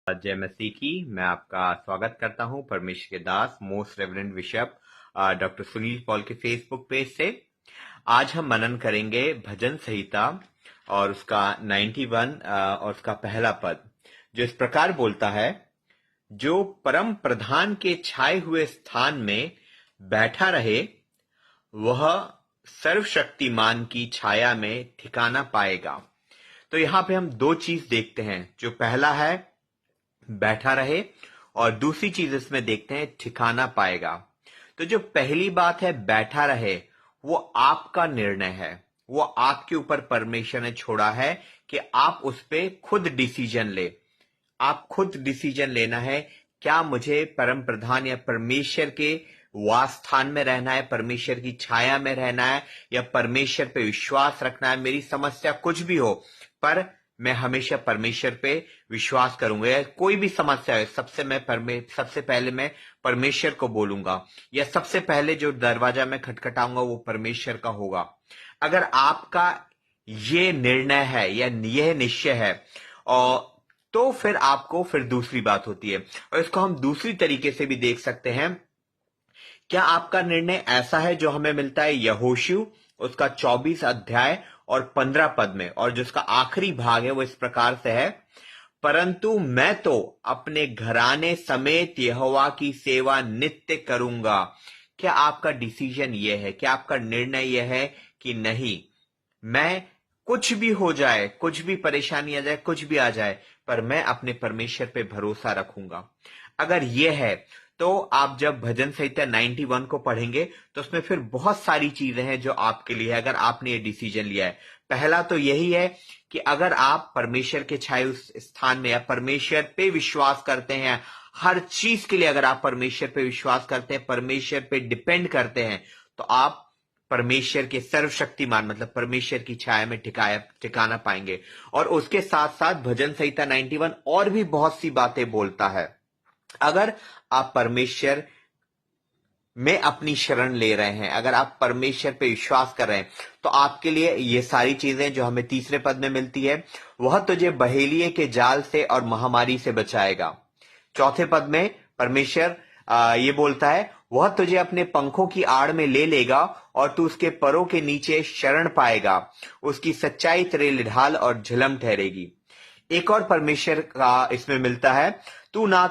जय मसीह की। मैं आपका स्वागत करता हूं परमेश्वर के दास most reverend bishop doctor Sunil Paul के फेसबुक पेज से। आज हम मनन करेंगे भजन संहिता और उसका 91 और उसका पहला पद, जो इस प्रकार बोलता है। जो परम प्रधान के छाए हुए स्थान में बैठा रहे, वह सर्वशक्तिमान की छाया में ठिकाना पाएगा। तो यहां पे हम दो चीज देखते हैं। जो पहला है बैठा रहे, और दूसरी चीज इसमें देखते हैं ठिकाना पाएगा। तो जो पहली बात है बैठा रहे, वो आपका निर्णय है। वो आपके ऊपर परमेश्वर ने छोड़ा है कि आप उस पे खुद डिसीजन ले। आप खुद डिसीजन लेना है, क्या मुझे परम प्रधान या परमेश्वर के वास स्थान में रहना है, परमेश्वर की छाया में रहना है, या परमेश्वर पे विश्वास रखना है। मेरी समस्या कुछ भी हो, पर मैं हमेशा परमेश्वर पे विश्वास करूंगा। या कोई भी समस्या है, सबसे पहले मैं परमेश्वर को बोलूंगा, या सबसे पहले जो दरवाजा मैं खटखटाऊंगा वो परमेश्वर का होगा। अगर आपका ये निर्णय है या यह निश्चय है, और तो फिर दूसरी बात होती है। और इसको हम दूसरी तरीके से भी देख सकते हैं। क्या आपका निर्णय ऐसा है जो हमें मिलता है यहोशू उसका 24 अध्याय और 15 पद में, और जिसका आखिरी भाग है वो इस प्रकार से है। परंतु मैं तो अपने घराने समेत यहोवा की सेवा नित्य करूंगा। क्या आपका डिसीजन यह है? क्या आपका निर्णय यह है कि नहीं, मैं कुछ भी हो जाए, कुछ भी परेशानी आ जाए, कुछ भी आ जाए, पर मैं अपने परमेश्वर पे भरोसा रखूंगा? अगर यह है, तो आप जब भजन संहिता 91 को पढ़ेंगे तो उसमें फिर बहुत सारी चीजें हैं जो आपके लिए है, अगर आपने ये डिसीजन लिया है। पहला तो यही है कि अगर आप परमेश्वर के छाए उस स्थान में या परमेश्वर पे विश्वास करते हैं, हर चीज के लिए अगर आप परमेश्वर पे विश्वास करते हैं, परमेश्वर पे डिपेंड करते हैं, तो आप परमेश्वर के सर्वशक्तिमान मतलब परमेश्वर की छाया में ठिकाना पाएंगे। और उसके साथ साथ भजन संहिता 91 और भी बहुत सी बातें बोलता है। अगर आप परमेश्वर में अपनी शरण ले रहे हैं, अगर आप परमेश्वर पे विश्वास कर रहे हैं, तो आपके लिए ये सारी चीजें जो हमें तीसरे पद में मिलती है, वह तुझे बहेलिये के जाल से और महामारी से बचाएगा। चौथे पद में परमेश्वर ये बोलता है, वह तुझे अपने पंखों की आड़ में ले लेगा और तू उसके परों के नीचे शरण पाएगा। उसकी सच्चाई तेरे ढाल और झिलम ठहरेगी। एक और परमेश्वर का इसमें मिलता है, तू ना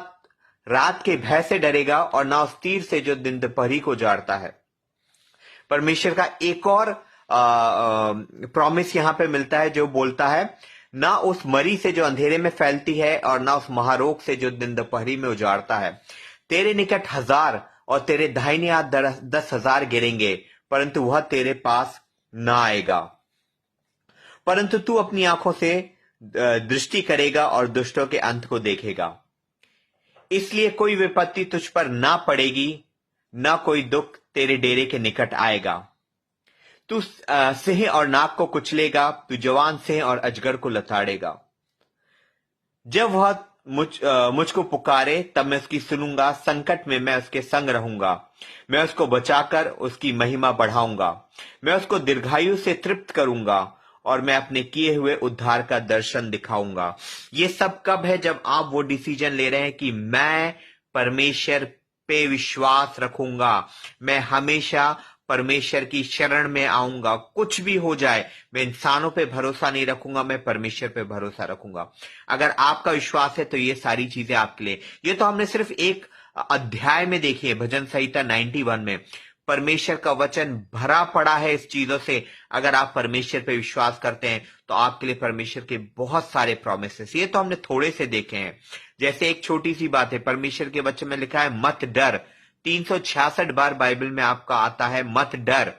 रात के भय से डरेगा और ना उस तीर से जो दिन दोपहरी को जाड़ता है। परमेश्वर का एक और प्रॉमिस यहां पे मिलता है, जो बोलता है, ना उस मरी से जो अंधेरे में फैलती है और ना उस महारोग से जो दिन दोपहरी में उजाड़ता है। तेरे निकट 1000 और तेरे दाहिने हाथ 10,000 गिरेंगे, परंतु वह तेरे पास ना आएगा। परंतु तू अपनी आंखों से दृष्टि करेगा और दुष्टों के अंत को देखेगा। इसलिए कोई विपत्ति तुझ पर ना पड़ेगी, ना कोई दुख तेरे डेरे के निकट आएगा। तू सिंह और नाग को कुचलेगा, तू जवान सिंह और अजगर को लताड़ेगा। जब वह मुझको पुकारे, तब मैं उसकी सुनूंगा। संकट में मैं उसके संग रहूंगा, मैं उसको बचाकर उसकी महिमा बढ़ाऊंगा। मैं उसको दीर्घायु से तृप्त करूंगा और मैं अपने किए हुए उद्धार का दर्शन दिखाऊंगा। ये सब कब है? जब आप वो डिसीजन ले रहे हैं कि मैं परमेश्वर पे विश्वास रखूंगा, मैं हमेशा परमेश्वर की शरण में आऊंगा। कुछ भी हो जाए, मैं इंसानों पे भरोसा नहीं रखूंगा, मैं परमेश्वर पे भरोसा रखूंगा। अगर आपका विश्वास है तो ये सारी चीजें आपके लिए। ये तो हमने सिर्फ एक अध्याय में देखी है, भजन संहिता 91 में। परमेश्वर का वचन भरा पड़ा है इस चीजों से। अगर आप परमेश्वर पे विश्वास करते हैं तो आपके लिए परमेश्वर के बहुत सारे प्रोमिसेस। ये तो हमने थोड़े से देखे हैं। जैसे एक छोटी सी बात है, परमेश्वर के वचन में लिखा है मत डर। 366 बार बाइबल में आपका आता है मत डर।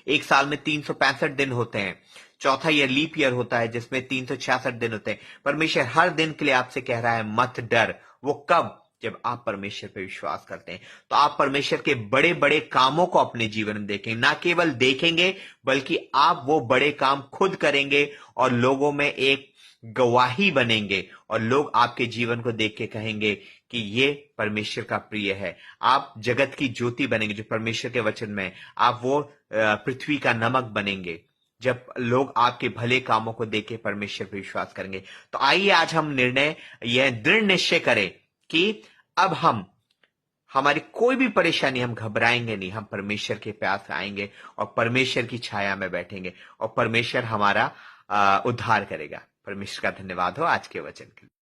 एक साल में 365 दिन होते हैं। चौथा ईयर लीप ईयर होता है जिसमें 366 दिन होते हैं। परमेश्वर हर दिन के लिए आपसे कह रहा है मत डर। वो कब? जब आप परमेश्वर पर विश्वास करते हैं, तो आप परमेश्वर के बड़े बड़े कामों को अपने जीवन में देखेंगे। ना केवल देखेंगे, बल्कि आप वो बड़े काम खुद करेंगे और लोगों में एक गवाही बनेंगे, और लोग आपके जीवन को देख के कहेंगे कि ये परमेश्वर का प्रिय है। आप जगत की ज्योति बनेंगे, जो परमेश्वर के वचन में आप वो पृथ्वी का नमक बनेंगे। जब लोग आपके भले कामों को देख के परमेश्वर पर विश्वास करेंगे। तो आइए आज हम यह दृढ़ निश्चय करें कि अब हमारी कोई भी परेशानी, हम घबराएंगे नहीं, हम परमेश्वर के पास आएंगे और परमेश्वर की छाया में बैठेंगे और परमेश्वर हमारा उद्धार करेगा। परमेश्वर का धन्यवाद हो आज के वचन के लिए।